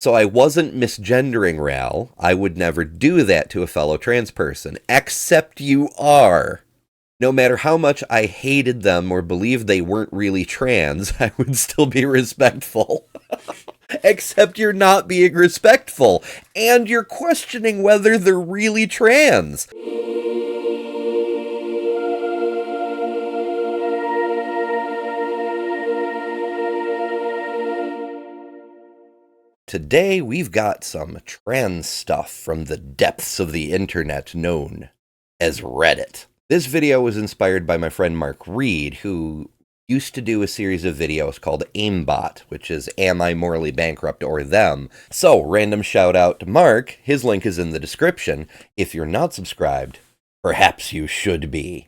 So I wasn't misgendering Ral. I would never do that to a fellow trans person. Except you are. No matter how much I hated them or believed they weren't really trans, I would still be respectful. Except you're not being respectful, and you're questioning whether they're really trans. Today, we've got some trans stuff from the depths of the internet known as Reddit. This video was inspired by my friend Mark Reed, who used to do a series of videos called Aimbot, which is Am I Morally Bankrupt or Them? So, random shout out to Mark. His link is in the description. If you're not subscribed, perhaps you should be.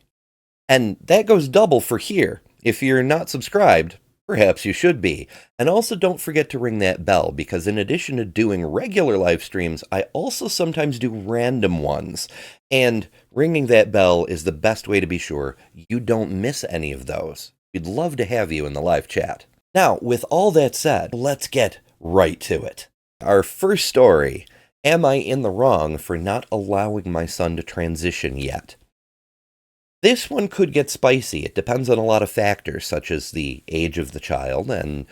And that goes double for here. If you're not subscribed, perhaps you should be. And also don't forget to ring that bell, because in addition to doing regular live streams, I also sometimes do random ones. And ringing that bell is the best way to be sure you don't miss any of those. We'd love to have you in the live chat. Now, with all that said, let's get right to it. Our first story, am I in the wrong for not allowing my son to transition yet? This one could get spicy. It depends on a lot of factors, such as the age of the child and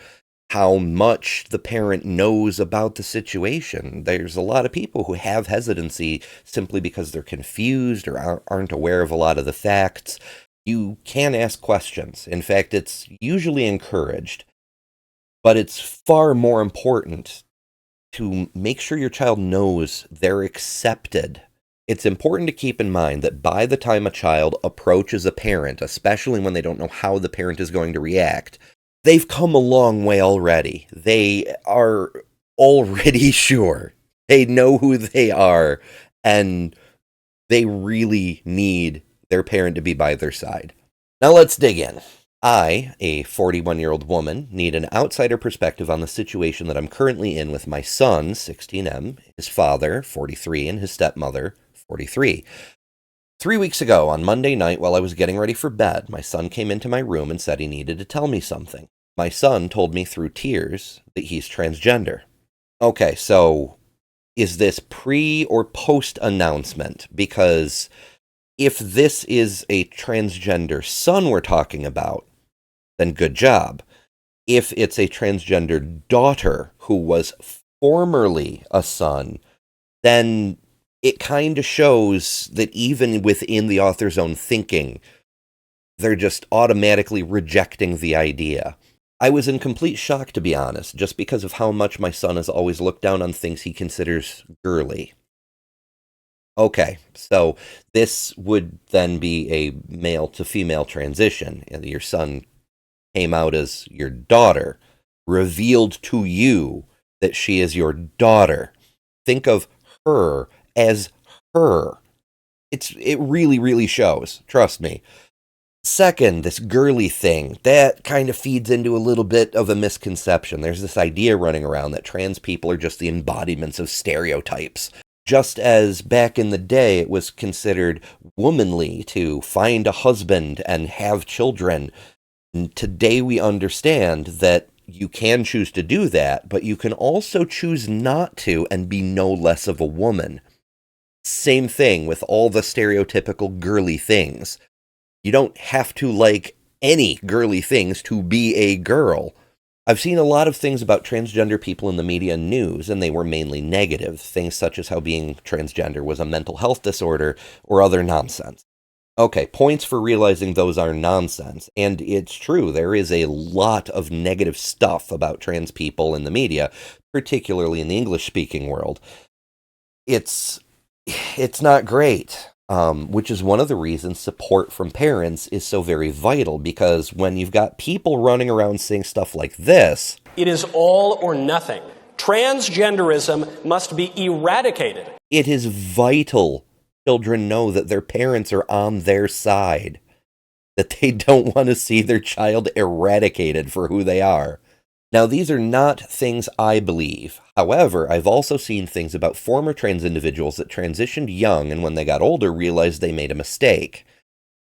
how much the parent knows about the situation. There's a lot of people who have hesitancy simply because they're confused or aren't aware of a lot of the facts. You can ask questions. In fact, it's usually encouraged. But it's far more important to make sure your child knows they're accepted. It's important to keep in mind that by the time a child approaches a parent, especially when they don't know how the parent is going to react, they've come a long way already. They are already sure. They know who they are, and they really need their parent to be by their side. Now let's dig in. I, a 41-year-old woman, need an outsider perspective on the situation that I'm currently in with my son, 16M, his father, 43, and his stepmother, 43. 3 weeks ago, on Monday night, while I was getting ready for bed, my son came into my room and said he needed to tell me something. My son told me through tears that he's transgender. Okay, so is this pre or post announcement? Because if this is a transgender son we're talking about, then good job. If it's a transgender daughter who was formerly a son, then it kind of shows that even within the author's own thinking, they're just automatically rejecting the idea. I was in complete shock, to be honest, just because of how much my son has always looked down on things he considers girly. Okay, so this would then be a male to female transition, and your son came out as your daughter, revealed to you that she is your daughter. Think of her as her. It really, really shows. Trust me. Second, this girly thing, that kind of feeds into a little bit of a misconception. There's this idea running around that trans people are just the embodiments of stereotypes. Just as back in the day it was considered womanly to find a husband and have children, today we understand that you can choose to do that, but you can also choose not to and be no less of a woman. Same thing with all the stereotypical girly things. You don't have to like any girly things to be a girl. I've seen a lot of things about transgender people in the media and news, and they were mainly negative. Things such as how being transgender was a mental health disorder or other nonsense. Okay, points for realizing those are nonsense. And it's true, there is a lot of negative stuff about trans people in the media, particularly in the English-speaking world. It's not great. Which is one of the reasons support from parents is so very vital, because when you've got people running around saying stuff like this, it is all or nothing. Transgenderism must be eradicated. It is vital children know that their parents are on their side, that they don't want to see their child eradicated for who they are. Now, these are not things I believe. However, I've also seen things about former trans individuals that transitioned young and when they got older realized they made a mistake.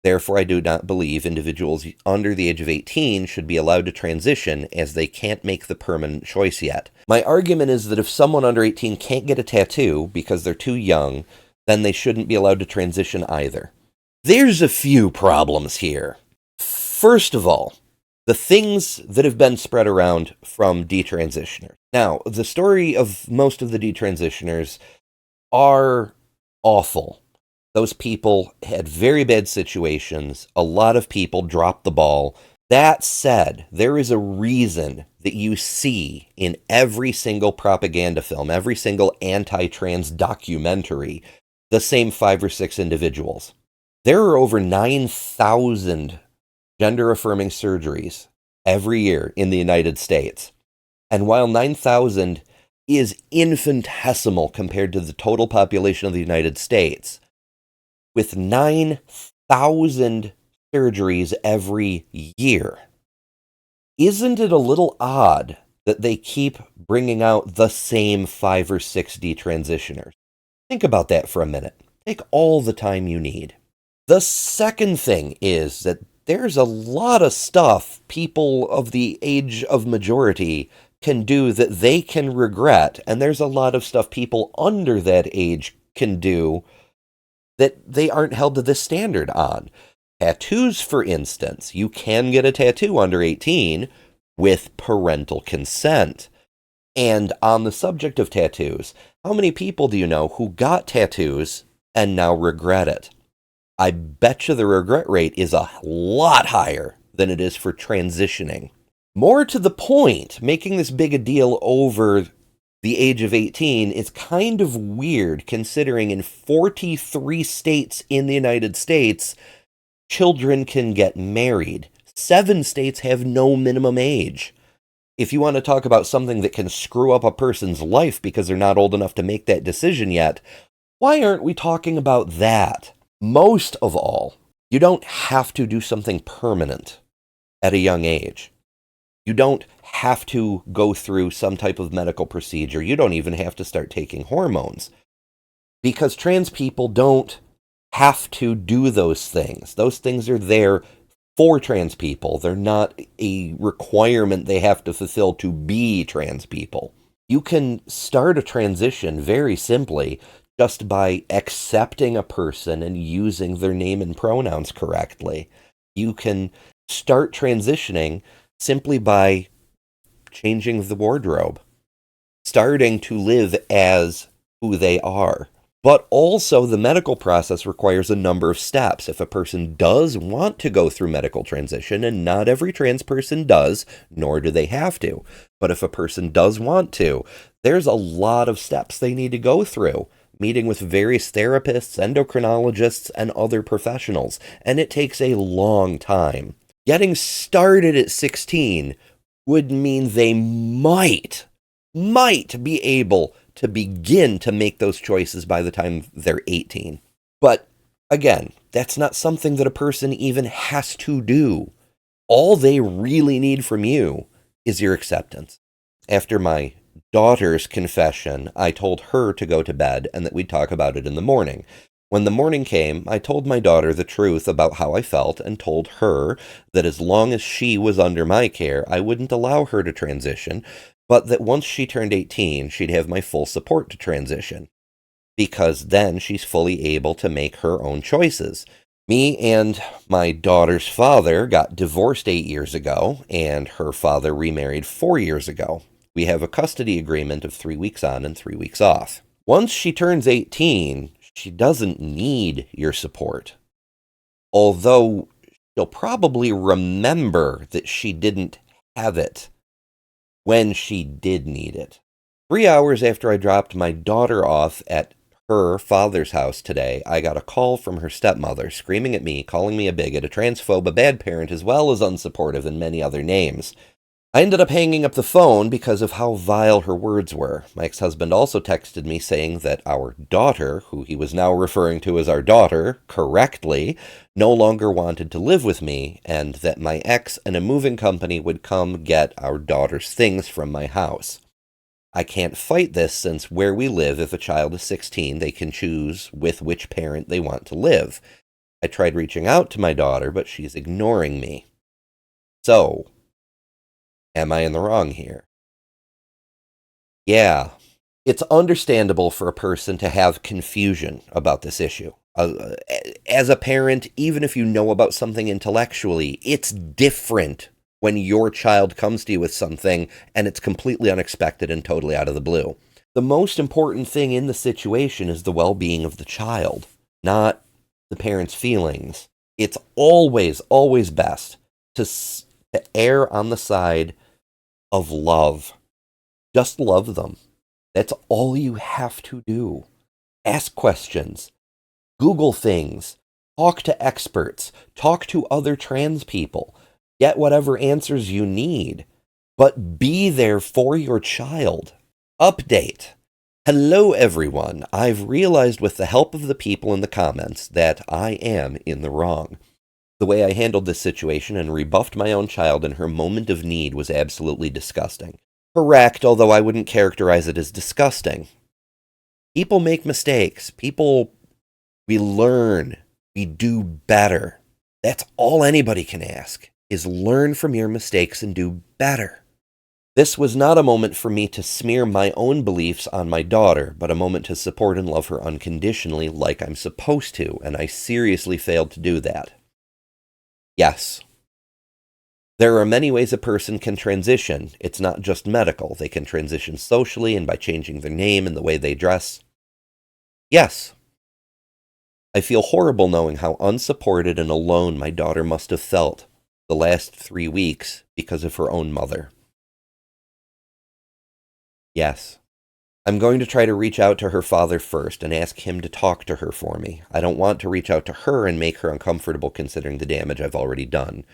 Therefore, I do not believe individuals under the age of 18 should be allowed to transition, as they can't make the permanent choice yet. My argument is that if someone under 18 can't get a tattoo because they're too young, then they shouldn't be allowed to transition either. There's a few problems here. First of all, the things that have been spread around from detransitioners. Now, the story of most of the detransitioners are awful. Those people had very bad situations. A lot of people dropped the ball. That said, there is a reason that you see in every single propaganda film, every single anti-trans documentary, the same 5 or 6 individuals. There are over 9,000 gender-affirming surgeries every year in the United States. And while 9,000 is infinitesimal compared to the total population of the United States, with 9,000 surgeries every year, isn't it a little odd that they keep bringing out the same 5 or 6 detransitioners? Think about that for a minute. Take all the time you need. The second thing is that there's a lot of stuff people of the age of majority can do that they can regret, and there's a lot of stuff people under that age can do that they aren't held to this standard on. Tattoos, for instance. You can get a tattoo under 18 with parental consent. And on the subject of tattoos, how many people do you know who got tattoos and now regret it? I bet you the regret rate is a lot higher than it is for transitioning. More to the point, making this big a deal over the age of 18 is kind of weird, considering in 43 states in the United States, children can get married. 7 states have no minimum age. If you want to talk about something that can screw up a person's life because they're not old enough to make that decision yet, why aren't we talking about that? Most of all, you don't have to do something permanent at a young age. You don't have to go through some type of medical procedure. You don't even have to start taking hormones. Because trans people don't have to do those things. Those things are there for trans people. They're not a requirement they have to fulfill to be trans people. You can start a transition very simply just by accepting a person and using their name and pronouns correctly. You can start transitioning simply by changing the wardrobe, starting to live as who they are. But also, the medical process requires a number of steps. If a person does want to go through medical transition, and not every trans person does, nor do they have to, but if a person does want to, there's a lot of steps they need to go through, meeting with various therapists, endocrinologists, and other professionals, and it takes a long time. Getting started at 16 would mean they might be able to begin to make those choices by the time they're 18. But again, that's not something that a person even has to do. All they really need from you is your acceptance. After my daughter's confession, I told her to go to bed and that we'd talk about it in the morning. When the morning came, I told my daughter the truth about how I felt and told her that as long as she was under my care, I wouldn't allow her to transition, but that once she turned 18, she'd have my full support to transition, because then she's fully able to make her own choices. Me and my daughter's father got divorced 8 years ago, and her father remarried 4 years ago. We have a custody agreement of 3 weeks on and 3 weeks off. Once she turns 18, she doesn't need your support. Although she'll probably remember that she didn't have it when she did need it. 3 hours after I dropped my daughter off at her father's house today, I got a call from her stepmother screaming at me, calling me a bigot, a transphobe, a bad parent, as well as unsupportive and many other names. I ended up hanging up the phone because of how vile her words were. My ex-husband also texted me saying that our daughter, who he was now referring to as our daughter, correctly, no longer wanted to live with me, and that my ex and a moving company would come get our daughter's things from my house. I can't fight this, since where we live, if a child is 16, they can choose with which parent they want to live. I tried reaching out to my daughter, but she's ignoring me. So, am I in the wrong here? Yeah, it's understandable for a person to have confusion about this issue. As a parent, even if you know about something intellectually, it's different when your child comes to you with something and it's completely unexpected and totally out of the blue. The most important thing in the situation is the well-being of the child, not the parent's feelings. It's always, always best to err on the side of love. Just love them. That's all you have to do. Ask questions. Google things. Talk to experts. Talk to other trans people. Get whatever answers you need. But be there for your child. Update. Hello, everyone. I've realized with the help of the people in the comments that I am in the wrong. The way I handled this situation and rebuffed my own child in her moment of need was absolutely disgusting. Correct, although I wouldn't characterize it as disgusting. People make mistakes. We learn. We do better. That's all anybody can ask, is learn from your mistakes and do better. This was not a moment for me to smear my own beliefs on my daughter, but a moment to support and love her unconditionally like I'm supposed to, and I seriously failed to do that. Yes. There are many ways a person can transition. It's not just medical. They can transition socially and by changing their name and the way they dress. Yes. I feel horrible knowing how unsupported and alone my daughter must have felt the last 3 weeks because of her own mother. Yes. I'm going to try to reach out to her father first and ask him to talk to her for me. I don't want to reach out to her and make her uncomfortable considering the damage I've already done.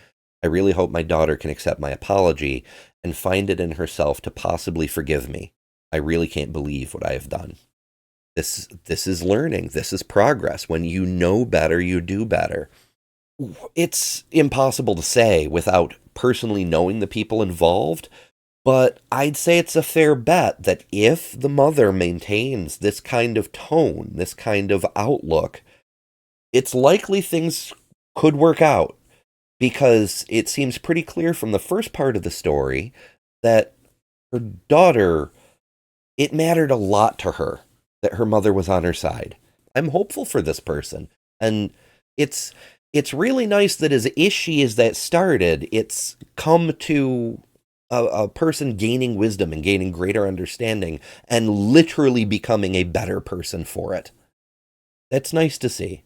I really hope my daughter can accept my apology and find it in herself to possibly forgive me. I really can't believe what I have done. This is learning. This is progress. When you know better, you do better. It's impossible to say without personally knowing the people involved, but I'd say it's a fair bet that if the mother maintains this kind of tone, this kind of outlook, it's likely things could work out. Because it seems pretty clear from the first part of the story that her daughter, it mattered a lot to her that her mother was on her side. I'm hopeful for this person. And it's really nice that as ishy as that started, it's come to a person gaining wisdom and gaining greater understanding and literally becoming a better person for it. That's nice to see.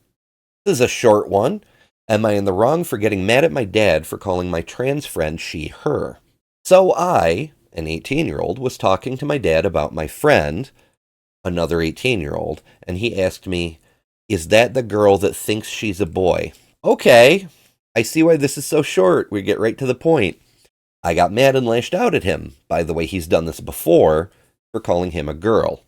This is a short one. Am I in the wrong for getting mad at my dad for calling my trans friend she, her? So I, an 18-year-old, was talking to my dad about my friend, another 18-year-old, and he asked me, is that the girl that thinks she's a boy? Okay, I see why this is so short. We get right to the point. I got mad and lashed out at him. By the way, he's done this before for calling him a girl.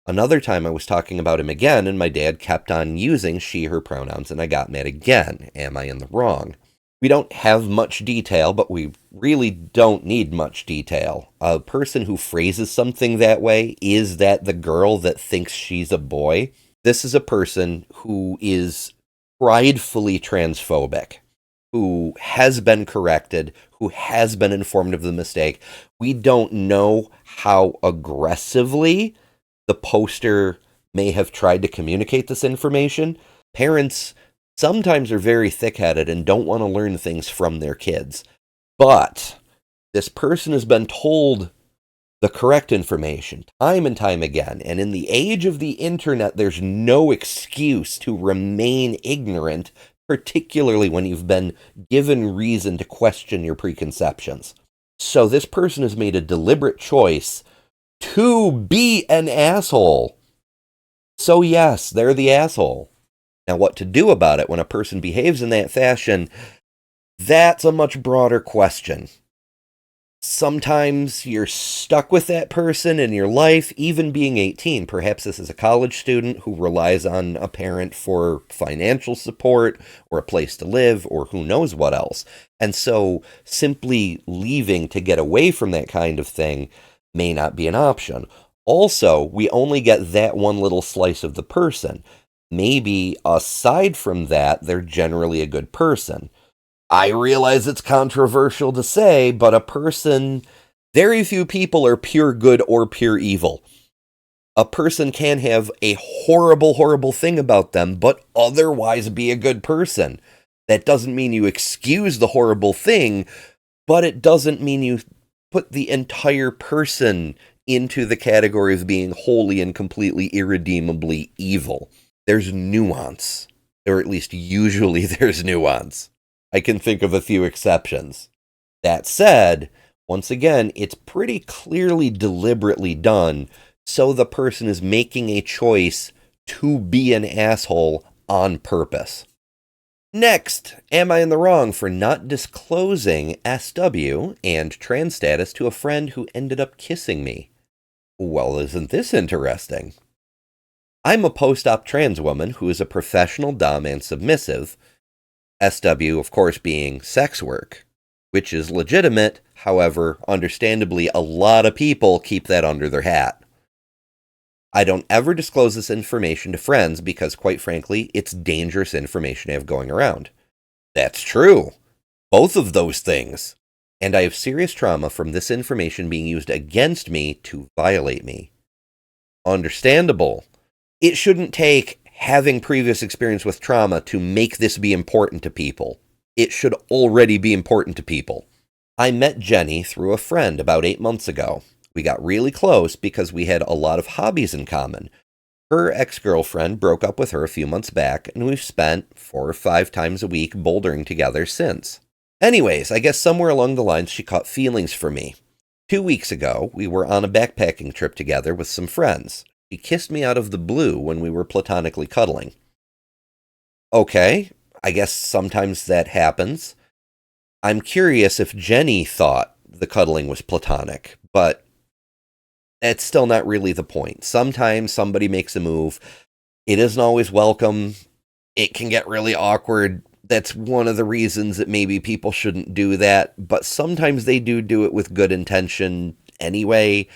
Another time I was talking about him again, and my dad kept on using she, her pronouns, and I got mad again. Am I in the wrong? We don't have much detail, but we really don't need much detail. A person who phrases something that way, is that the girl that thinks she's a boy? This is a person who is pridefully transphobic, who has been corrected, who has been informed of the mistake. We don't know how aggressively the poster may have tried to communicate this information. Parents sometimes are very thick-headed and don't want to learn things from their kids. But this person has been told the correct information time and time again. And in the age of the internet, there's no excuse to remain ignorant, particularly when you've been given reason to question your preconceptions. So this person has made a deliberate choice to be an asshole. So yes, they're the asshole. Now what to do about it when a person behaves in that fashion, that's a much broader question. Sometimes you're stuck with that person in your life, even being 18. Perhaps this is a college student who relies on a parent for financial support or a place to live or who knows what else. And so simply leaving to get away from that kind of thing may not be an option. Also, we only get that one little slice of the person. maybe aside from that, they're generally a good person. I realize it's controversial to say, but very few people are pure good or pure evil. A person can have a horrible, horrible thing about them, but otherwise be a good person. That doesn't mean you excuse the horrible thing, but it doesn't mean you put the entire person into the category of being wholly and completely irredeemably evil. There's nuance, or at least usually there's nuance. I can think of a few exceptions. That said, once again, it's pretty clearly deliberately done, so the person is making a choice to be an asshole on purpose. Next, am I in the wrong for not disclosing SW and trans status to a friend who ended up kissing me? Well, isn't this interesting? I'm a post-op trans woman who is a professional dom and submissive, SW, of course, being sex work, which is legitimate. However, understandably, a lot of people keep that under their hat. I don't ever disclose this information to friends because, quite frankly, it's dangerous information to have going around. That's true. Both of those things. And I have serious trauma from this information being used against me to violate me. Understandable. It shouldn't take having previous experience with trauma to make this be important to people. It should already be important to people. I met Jenny through a friend about 8 months ago. We got really close because we had a lot of hobbies in common. Her ex-girlfriend broke up with her a few months back, and we've spent 4 or 5 times a week bouldering together since. Anyways, I guess somewhere along the lines she caught feelings for me. 2 weeks ago, we were on a backpacking trip together with some friends. She kissed me out of the blue when we were platonically cuddling. Okay, I guess sometimes that happens. I'm curious if Jenny thought the cuddling was platonic, but it's still not really the point. Sometimes somebody makes a move. It isn't always welcome. It can get really awkward. That's one of the reasons that maybe people shouldn't do that, but sometimes they do it with good intention anyway.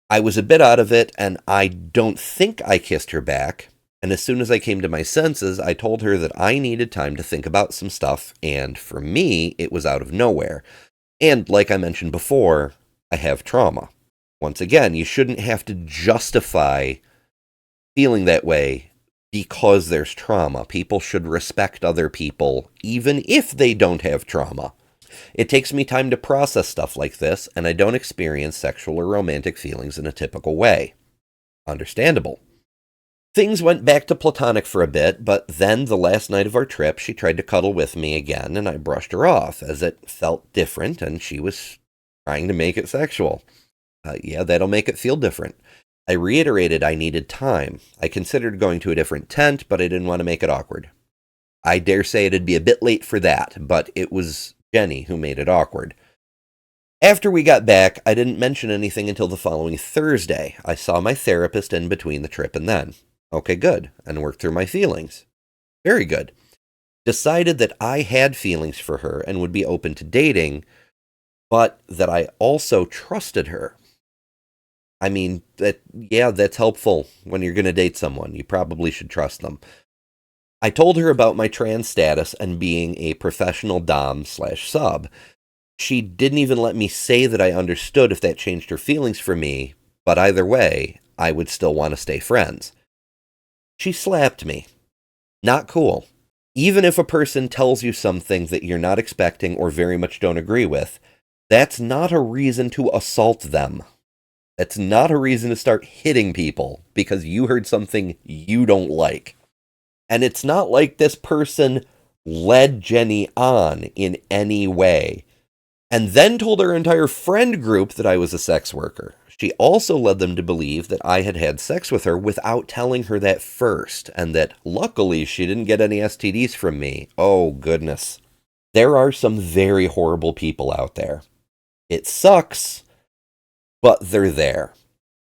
I was a bit out of it, and I don't think I kissed her back. And as soon as I came to my senses, I told her that I needed time to think about some stuff, and for me, it was out of nowhere. And like I mentioned before, I have trauma. Once again, you shouldn't have to justify feeling that way because there's trauma. People should respect other people, even if they don't have trauma. It takes me time to process stuff like this, and I don't experience sexual or romantic feelings in a typical way. Understandable. Things went back to platonic for a bit, but then the last night of our trip, she tried to cuddle with me again, and I brushed her off, as it felt different, and she was trying to make it sexual. Yeah, that'll make it feel different. I reiterated I needed time. I considered going to a different tent, but I didn't want to make it awkward. I dare say it'd be a bit late for that, but it was Jenny who made it awkward. After we got back, I didn't mention anything until the following Thursday. I saw my therapist in between the trip and then. Okay, good, and worked through my feelings. Very good. Decided that I had feelings for her and would be open to dating, but that I also trusted her. I mean, that's helpful when you're going to date someone. You probably should trust them. I told her about my trans status and being a professional dom/sub. She didn't even let me say that I understood if that changed her feelings for me, but either way, I would still want to stay friends. She slapped me. Not cool. Even if a person tells you something that you're not expecting or very much don't agree with, that's not a reason to assault them. That's not a reason to start hitting people because you heard something you don't like. And it's not like this person led Jenny on in any way and then told her entire friend group that I was a sex worker. She also led them to believe that I had had sex with her without telling her that first, and that luckily she didn't get any STDs from me. Oh, goodness. There are some very horrible people out there. It sucks, but they're there.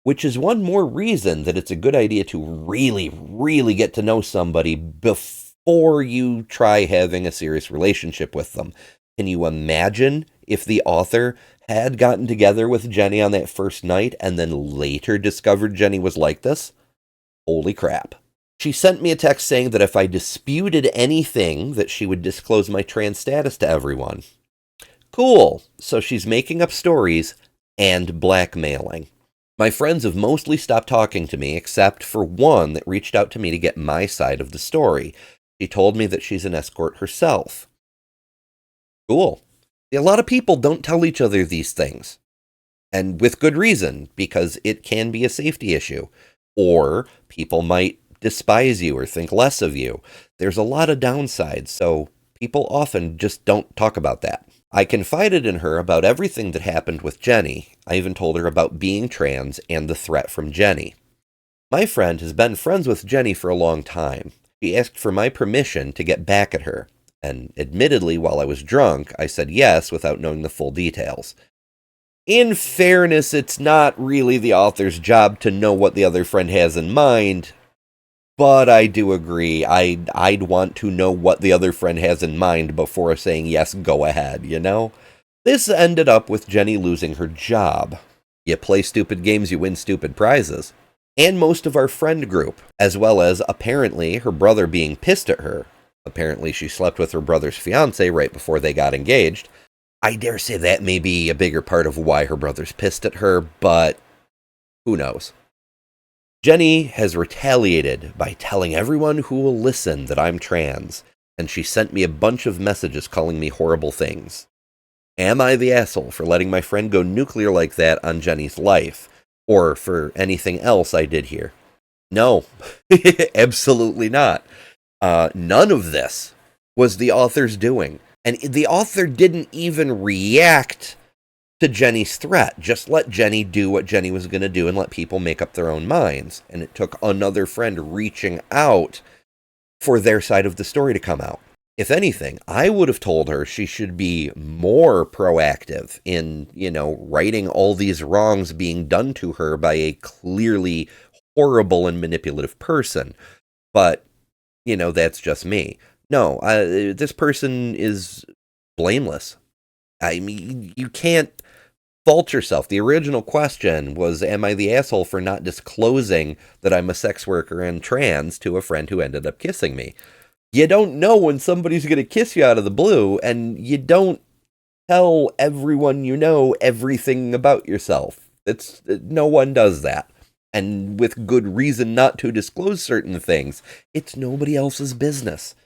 Which is one more reason that it's a good idea to really, really get to know somebody before you try having a serious relationship with them. Can you imagine if the author had gotten together with Jenny on that first night and then later discovered Jenny was like this? Holy crap. She sent me a text saying that if I disputed anything, that she would disclose my trans status to everyone. Cool. So she's making up stories and blackmailing. My friends have mostly stopped talking to me, except for one that reached out to me to get my side of the story. She told me that she's an escort herself. Cool. A lot of people don't tell each other these things. And with good reason, because it can be a safety issue. Or people might despise you or think less of you. There's a lot of downsides, so people often just don't talk about that. I confided in her about everything that happened with Jenny. I even told her about being trans and the threat from Jenny. My friend has been friends with Jenny for a long time. She asked for my permission to get back at her, and admittedly, while I was drunk, I said yes without knowing the full details. In fairness, it's not really the author's job to know what the other friend has in mind, but I do agree. I'd want to know what the other friend has in mind before saying yes, go ahead, you know? This ended up with Jenny losing her job. You play stupid games, you win stupid prizes. And most of our friend group, as well as apparently her brother being pissed at her. Apparently she slept with her brother's fiancé right before they got engaged. I dare say that may be a bigger part of why her brother's pissed at her, but who knows? Jenny has retaliated by telling everyone who will listen that I'm trans, and she sent me a bunch of messages calling me horrible things. Am I the asshole for letting my friend go nuclear like that on Jenny's life, or for anything else I did here? No, absolutely not. None of this was the author's doing, and the author didn't even react to Jenny's threat. Just let Jenny do what Jenny was going to do and let people make up their own minds. And it took another friend reaching out for their side of the story to come out. If anything, I would have told her she should be more proactive in, righting all these wrongs being done to her by a clearly horrible and manipulative person. But, that's just me. No, this person is blameless. I mean, you can't fault yourself. The original question was, am I the asshole for not disclosing that I'm a sex worker and trans to a friend who ended up kissing me? You don't know when somebody's going to kiss you out of the blue, and you don't tell everyone you know everything about yourself. No one does that. And with good reason not to disclose certain things. It's nobody else's business.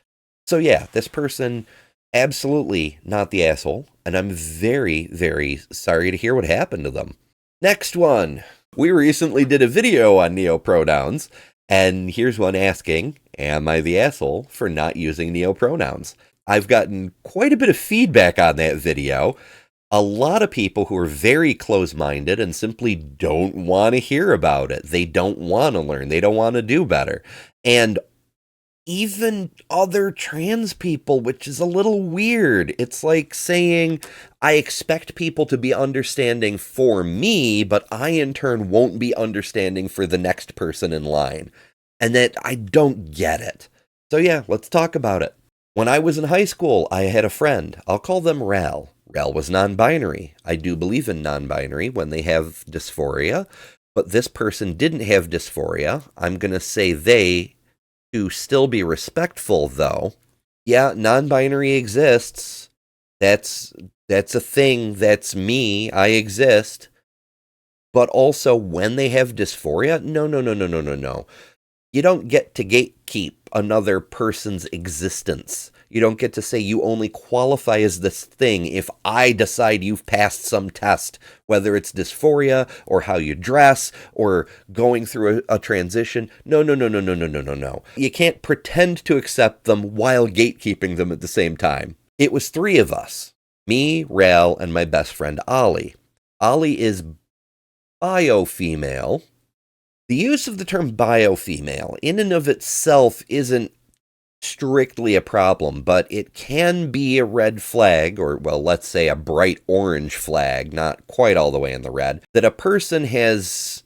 So yeah, this person, absolutely not the asshole, and I'm very, very sorry to hear what happened to them. Next one. We recently did a video on neopronouns, and here's one asking, am I the asshole for not using neopronouns? I've gotten quite a bit of feedback on that video. A lot of people who are very close-minded and simply don't want to hear about it. They don't want to learn. They don't want to do better. And even other trans people, which is a little weird. It's like saying, I expect people to be understanding for me, but I in turn won't be understanding for the next person in line. And that I don't get it. So yeah, let's talk about it. When I was in high school, I had a friend. I'll call them Ral. Ral was non-binary. I do believe in non-binary when they have dysphoria, but this person didn't have dysphoria. I'm going to say they, to still be respectful, though. Yeah, non-binary exists. That's a thing. That's me. I exist. But also, when they have dysphoria, no. You don't get to gatekeep another person's existence. You don't get to say you only qualify as this thing if I decide you've passed some test, whether it's dysphoria or how you dress or going through a transition. No. You can't pretend to accept them while gatekeeping them at the same time. It was 3 of us, me, Ral, and my best friend Ollie. Ollie is bio-female. The use of the term bio-female in and of itself isn't strictly a problem, but it can be a red flag, or, well, let's say a bright orange flag, not quite all the way in the red, that a person has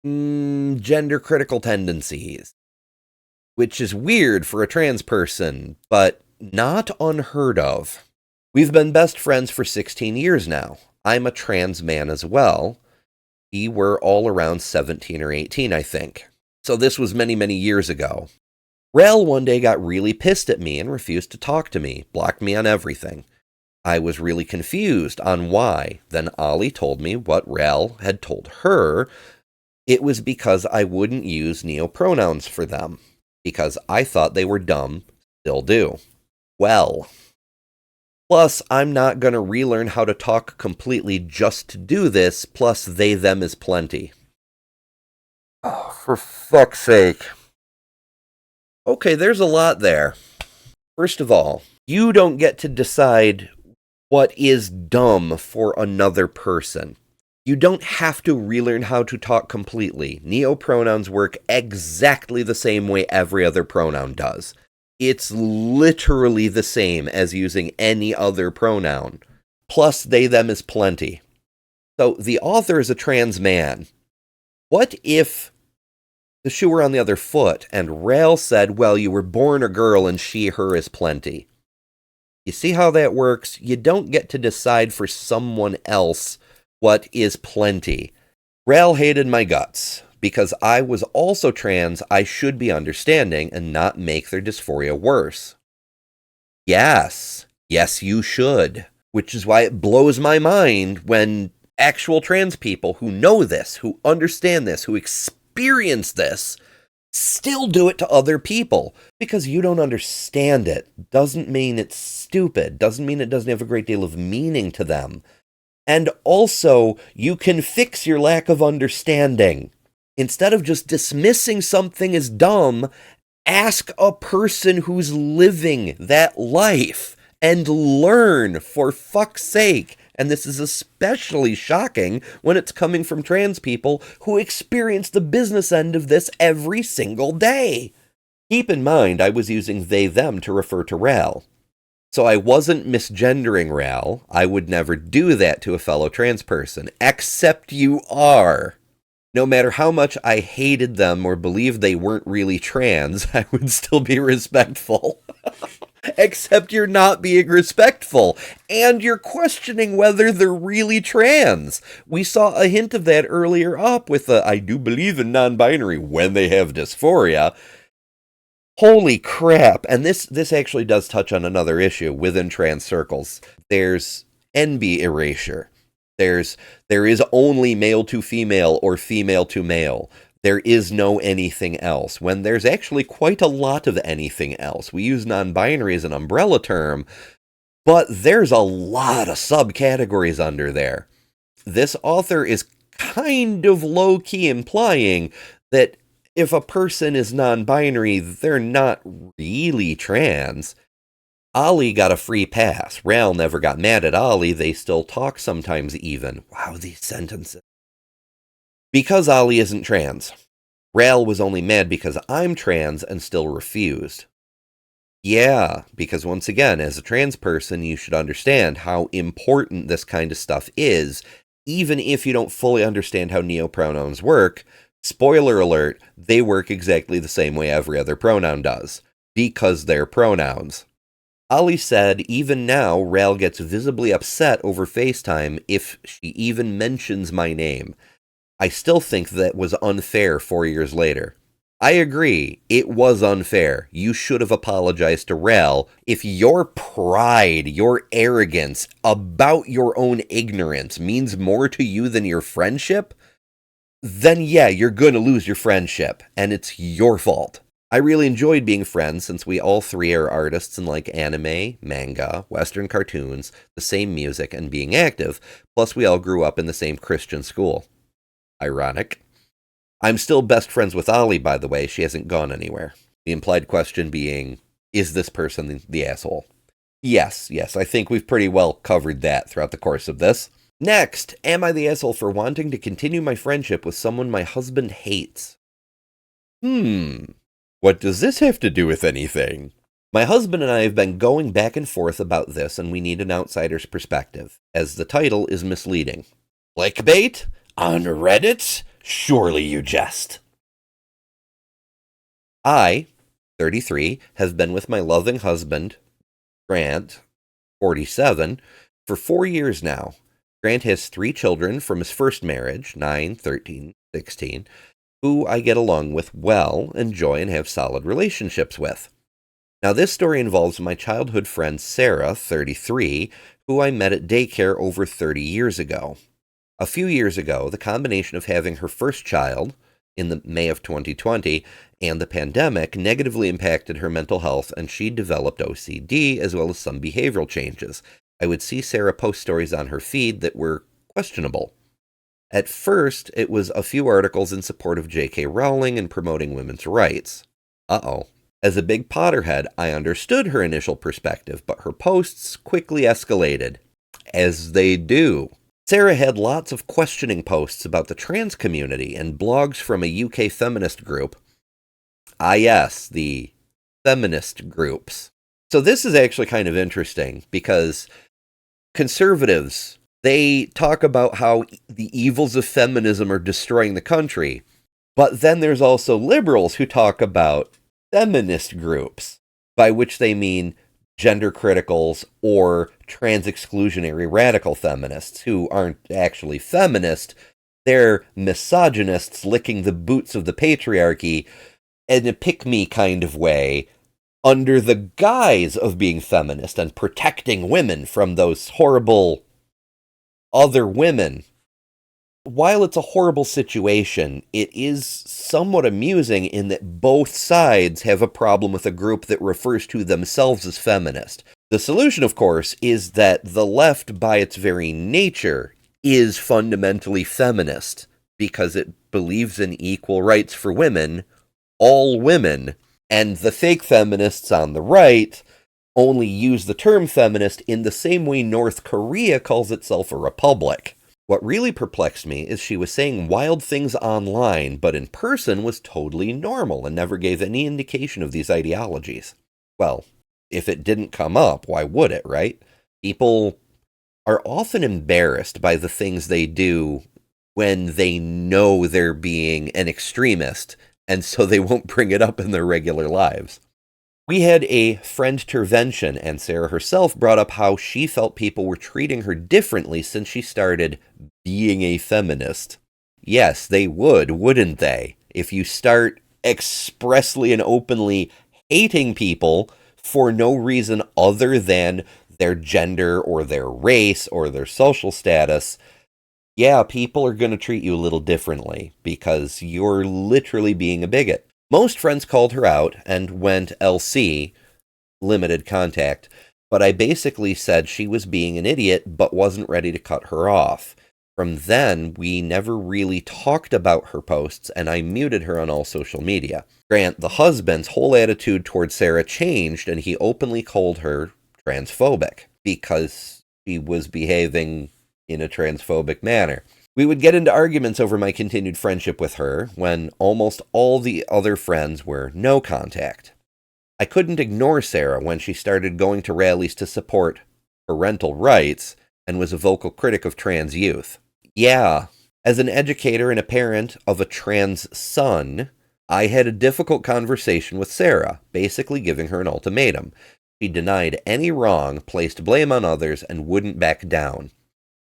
gender-critical tendencies, which is weird for a trans person, but not unheard of. We've been best friends for 16 years now. I'm a trans man as well. We were all around 17 or 18, I think. So this was many, many years ago. Rel one day got really pissed at me and refused to talk to me, blocked me on everything. I was really confused on why. Then Ollie told me what Rel had told her. It was because I wouldn't use neopronouns for them, because I thought they were dumb, still do. Well, plus I'm not going to relearn how to talk completely just to do this, plus they, them is plenty. Oh, for fuck's sake. Okay, there's a lot there. First of all, you don't get to decide what is dumb for another person. You don't have to relearn how to talk completely. Neopronouns work exactly the same way every other pronoun does. It's literally the same as using any other pronoun. Plus, they, them is plenty. So, the author is a trans man. What if the shoe were on the other foot and Rel said, well, you were born a girl and she, her is plenty? You see how that works? You don't get to decide for someone else what is plenty. Rel hated my guts. Because I was also trans, I should be understanding and not make their dysphoria worse. Yes, you should. Which is why it blows my mind when actual trans people who know this, who understand this, who experience this, still do it to other people. Because you don't understand it doesn't mean it's stupid, doesn't mean it doesn't have a great deal of meaning to them. And also, you can fix your lack of understanding. Instead of just dismissing something as dumb, ask a person who's living that life and learn, for fuck's sake. And this is especially shocking when it's coming from trans people who experience the business end of this every single day. Keep in mind, I was using they, them to refer to Rel. So I wasn't misgendering Rel. I would never do that to a fellow trans person, except you are. No matter how much I hated them or believed they weren't really trans, I would still be respectful. Except you're not being respectful, and you're questioning whether they're really trans. We saw a hint of that earlier up with the I do believe in non-binary when they have dysphoria. Holy crap. And this actually does touch on another issue within trans circles. There's NB erasure. There is only male to female or female to male. There is no anything else, when there's actually quite a lot of anything else. We use non-binary as an umbrella term, but there's a lot of subcategories under there. This author is kind of low-key implying that if a person is non-binary, they're not really trans. Ollie got a free pass. Rel never got mad at Ollie. They still talk sometimes even. Wow, these sentences. Because Ollie isn't trans. Rel was only mad because I'm trans and still refused. Yeah, because once again, as a trans person, you should understand how important this kind of stuff is, even if you don't fully understand how neopronouns work. Spoiler alert, they work exactly the same way every other pronoun does. Because they're pronouns. Ollie said even now Rel gets visibly upset over FaceTime if she even mentions my name. I still think that was unfair 4 years later. I agree, it was unfair. You should have apologized to Rel. If your pride, your arrogance about your own ignorance means more to you than your friendship, then yeah, you're going to lose your friendship, and it's your fault. I really enjoyed being friends since we all three are artists and like anime, manga, Western cartoons, the same music, and being active, plus we all grew up in the same Christian school. Ironic. I'm still best friends with Ollie, by the way. She hasn't gone anywhere. The implied question being, is this person the asshole? Yes, I think we've pretty well covered that throughout the course of this. Next, am I the asshole for wanting to continue my friendship with someone my husband hates? What does this have to do with anything? My husband and I have been going back and forth about this, and we need an outsider's perspective, as the title is misleading. Clickbait? On Reddit? Surely you jest. I, 33, have been with my loving husband, Grant, 47, for 4 years now. Grant has 3 children from his first marriage, 9, 13, 16. who I get along with well, enjoy, and have solid relationships with. Now, this story involves my childhood friend Sarah, 33, who I met at daycare over 30 years ago. A few years ago, the combination of having her first child in the May of 2020 and the pandemic negatively impacted her mental health, and she developed OCD as well as some behavioral changes. I would see Sarah post stories on her feed that were questionable. At first, it was a few articles in support of J.K. Rowling and promoting women's rights. Uh-oh. As a big Potterhead, I understood her initial perspective, but her posts quickly escalated. As they do. Sarah had lots of questioning posts about the trans community and blogs from a UK feminist group. Ah, yes, the feminist groups. So this is actually kind of interesting because conservatives, they talk about how the evils of feminism are destroying the country. But then there's also liberals who talk about feminist groups, by which they mean gender criticals or trans exclusionary radical feminists who aren't actually feminist. They're misogynists licking the boots of the patriarchy in a pick-me kind of way under the guise of being feminist and protecting women from those horrible other women. While it's a horrible situation, it is somewhat amusing in that both sides have a problem with a group that refers to themselves as feminist. The solution, of course, is that the left, by its very nature, is fundamentally feminist because it believes in equal rights for women, all women, and the fake feminists on the right only use the term feminist in the same way North Korea calls itself a republic. What really perplexed me is she was saying wild things online, but in person was totally normal and never gave any indication of these ideologies. Well, if it didn't come up, why would it, right? People are often embarrassed by the things they do when they know they're being an extremist, and so they won't bring it up in their regular lives. We had a friend intervention, and Sarah herself brought up how she felt people were treating her differently since she started being a feminist. Yes, they would, wouldn't they? If you start expressly and openly hating people for no reason other than their gender or their race or their social status, yeah, people are going to treat you a little differently because you're literally being a bigot. Most friends called her out and went LC, limited contact, but I basically said she was being an idiot but wasn't ready to cut her off. From then, we never really talked about her posts, and I muted her on all social media. Grant, the husband's whole attitude towards Sarah changed, and he openly called her transphobic because she was behaving in a transphobic manner. We would get into arguments over my continued friendship with her when almost all the other friends were no contact. I couldn't ignore Sarah when she started going to rallies to support parental rights and was a vocal critic of trans youth. Yeah, as an educator and a parent of a trans son, I had a difficult conversation with Sarah, basically giving her an ultimatum. She denied any wrong, placed blame on others, and wouldn't back down.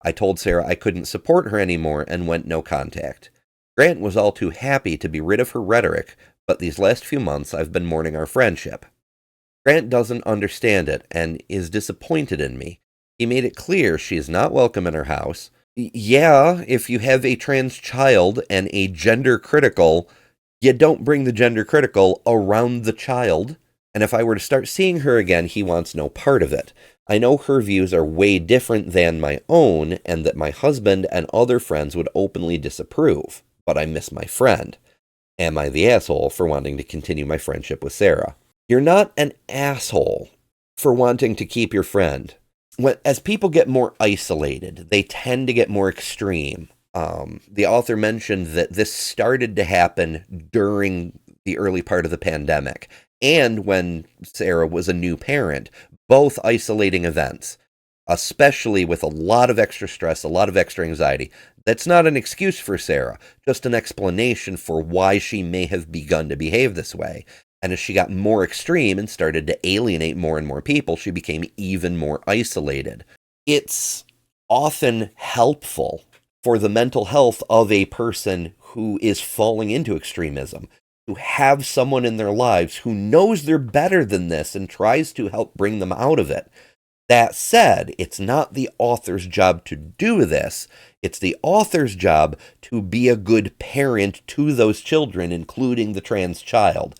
I told Sarah I couldn't support her anymore and went no contact. Grant was all too happy to be rid of her rhetoric, but these last few months I've been mourning our friendship. Grant doesn't understand it and is disappointed in me. He made it clear she is not welcome in her house. Yeah, if you have a trans child and a gender critical, you don't bring the gender critical around the child. And if I were to start seeing her again, he wants no part of it. I know her views are way different than my own, and that my husband and other friends would openly disapprove, but I miss my friend. Am I the asshole for wanting to continue my friendship with Sarah? You're not an asshole for wanting to keep your friend. As people get more isolated, they tend to get more extreme. The author mentioned that this started to happen during the early part of the pandemic, and when Sarah was a new parent, both isolating events, especially with a lot of extra stress, a lot of extra anxiety. That's not an excuse for Sarah, just an explanation for why she may have begun to behave this way. And as she got more extreme and started to alienate more and more people, she became even more isolated. It's often helpful for the mental health of a person who is falling into extremism, to have someone in their lives who knows they're better than this and tries to help bring them out of it. That said, it's not the author's job to do this. It's the author's job to be a good parent to those children, including the trans child.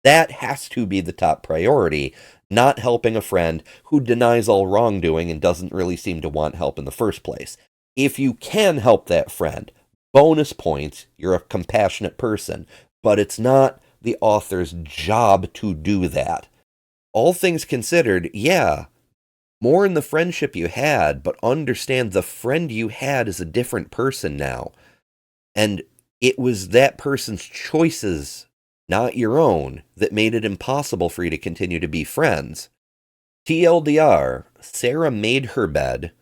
That has to be the top priority, not helping a friend who denies all wrongdoing and doesn't really seem to want help in the first place. If you can help that friend, bonus points, you're a compassionate person, but it's not the author's job to do that. All things considered, yeah, more in the friendship you had, but understand the friend you had is a different person now. And it was that person's choices, not your own, that made it impossible for you to continue to be friends. TLDR, Sarah made her bed.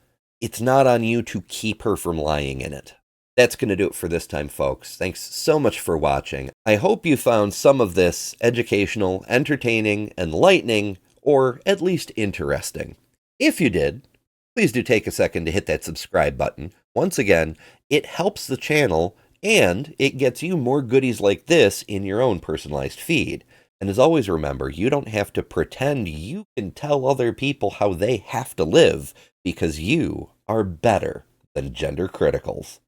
It's not on you to keep her from lying in it. That's going to do it for this time, folks. Thanks so much for watching. I hope you found some of this educational, entertaining, enlightening, or at least interesting. If you did, please do take a second to hit that subscribe button. Once again, it helps the channel and it gets you more goodies like this in your own personalized feed. And as always, remember, you don't have to pretend you can tell other people how they have to live because you are better than gender criticals.